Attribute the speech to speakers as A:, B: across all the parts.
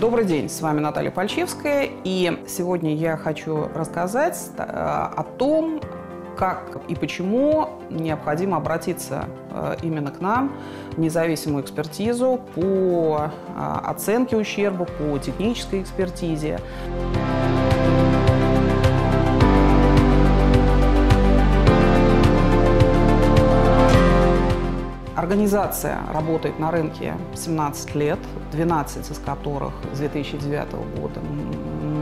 A: Добрый день, с вами Наталья Пальчевская, и сегодня я хочу рассказать о том, как и почему необходимо обратиться именно к нам в независимую экспертизу по оценке ущерба, по технической экспертизе. Организация работает на рынке 17 лет, 12 из которых с 2009 года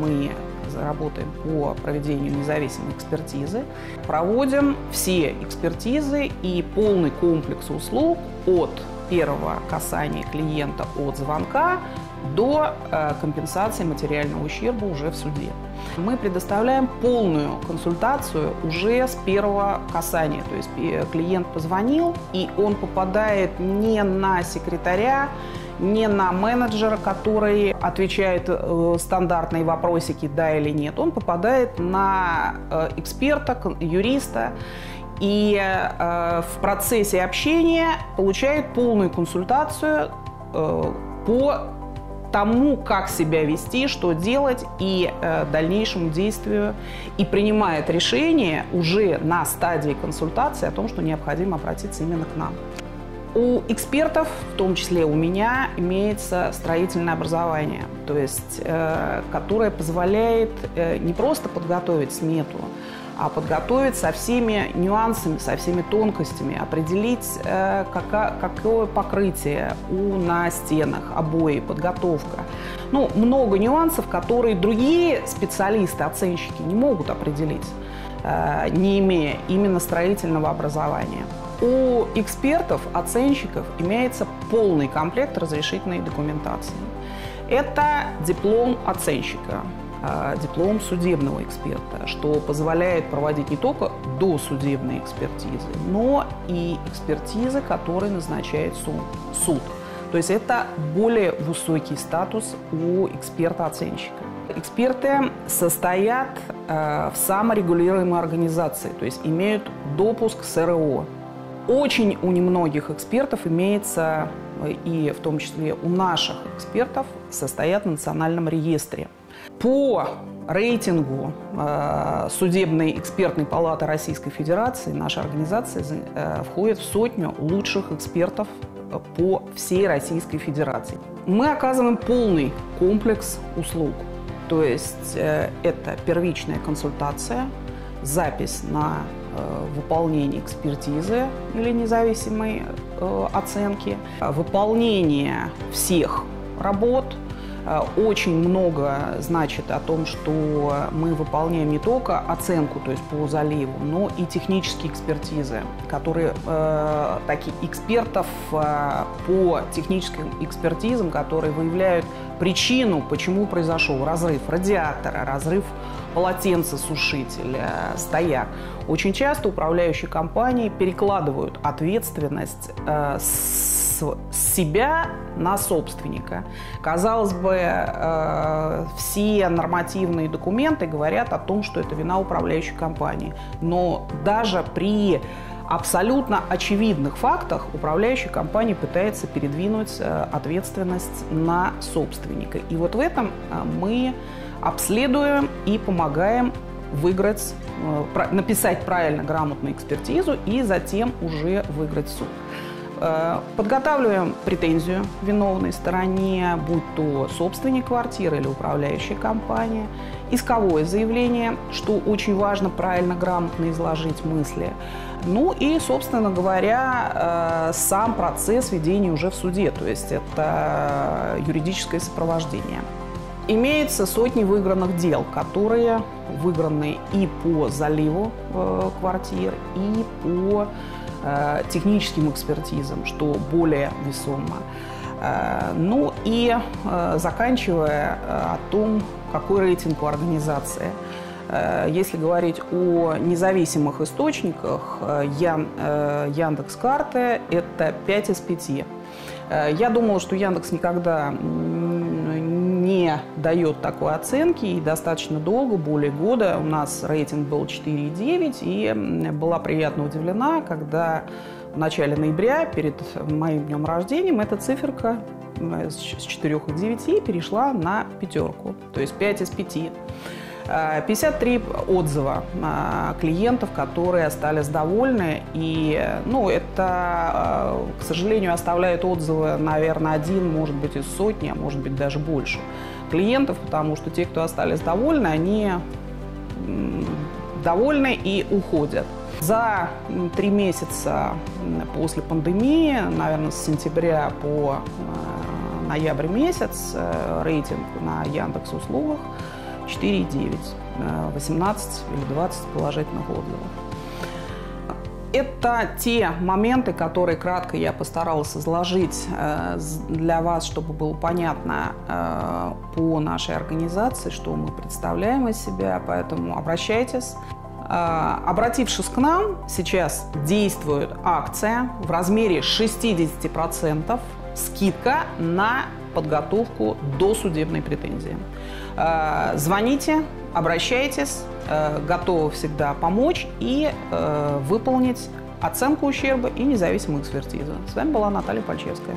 A: мы работаем по проведению независимой экспертизы. Проводим все экспертизы и полный комплекс услуг от первого касания клиента от звонка до компенсации материального ущерба уже в суде. Мы предоставляем полную консультацию уже с первого касания. То есть клиент позвонил, и он попадает не на секретаря, не на менеджера, который отвечает стандартные вопросики «да» или «нет». Он попадает на эксперта, юриста, и в процессе общения получает полную консультацию по тому, как себя вести, что делать и дальнейшему действию, и принимает решение уже на стадии консультации о том, что необходимо обратиться именно к нам. У экспертов, в том числе у меня, имеется строительное образование, то есть, которое позволяет не просто подготовить смету, а подготовить со всеми нюансами, со всеми тонкостями, определить, какое покрытие на стенах, обои, подготовка. Ну, много нюансов, которые другие специалисты, оценщики не могут определить, не имея именно строительного образования. У экспертов, оценщиков имеется полный комплект разрешительной документации. Это диплом оценщика, диплом судебного эксперта, что позволяет проводить не только досудебные экспертизы, но и экспертизы, которые назначает суд. То есть это более высокий статус у эксперта-оценщика. Эксперты состоят в саморегулируемой организации, то есть имеют допуск к СРО. Очень у немногих экспертов имеется, и в том числе у наших экспертов, состоят в национальном реестре. По рейтингу Судебной экспертной палаты Российской Федерации наша организация входит в 100 лучших экспертов по всей Российской Федерации. Мы оказываем полный комплекс услуг. То есть это первичная консультация, запись на выполнение экспертизы или независимой оценки, выполнение всех работ. Очень много значит о том, что мы выполняем не только оценку, то есть по заливу, но и технические экспертизы, которые таких экспертов по техническим экспертизам, которые выявляют причину, почему произошел разрыв радиатора, разрыв полотенцесушителя, стояк. Очень часто управляющие компании перекладывают ответственность с себя на собственника. Казалось бы, все нормативные документы говорят о том, что это вина управляющей компании. Но даже при абсолютно очевидных фактах управляющая компания пытается передвинуть ответственность на собственника. И вот в этом мы обследуем и помогаем выиграть, написать правильно грамотную экспертизу и затем уже выиграть суд. Подготавливаем претензию виновной стороне, будь то собственник квартиры или управляющая компания, исковое заявление, что очень важно правильно, грамотно изложить мысли. Ну и, собственно говоря, сам процесс ведения уже в суде, то есть это юридическое сопровождение. Имеется сотни выигранных дел, которые выиграны и по заливу квартир, и по техническим экспертизам, что более весомо. Ну и заканчивая о том, какой рейтинг у организации. Если говорить о независимых источниках, Яндекс.Карты – это 5 из 5. Я думала, что Яндекс никогда не дает такой оценки, и достаточно долго, более года, у нас рейтинг был 4,9, и была приятно удивлена, когда в начале ноября, перед моим днем рождения, эта циферка с 4 из 9 перешла на 5, то есть 5 из 5. 53 отзыва клиентов, которые остались довольны. И это, к сожалению, оставляют отзывы, наверное, один, может быть, из сотни, а может быть, даже больше клиентов, потому что те, кто остались довольны, они довольны и уходят. За 3 месяца после пандемии, наверное, с сентября по ноябрь месяц, рейтинг на Яндекс.Услугах 4,9, 18 или 20 положительных отзывов. Это те моменты, которые кратко я постаралась изложить для вас, чтобы было понятно по нашей организации, что мы представляем из себя, поэтому обращайтесь. Обратившись к нам, сейчас действует акция в размере 60% скидка на подготовку досудебной претензии. Звоните, обращайтесь, готовы всегда помочь и выполнить оценку ущерба и независимую экспертизу. С вами была Наталья Пальчевская.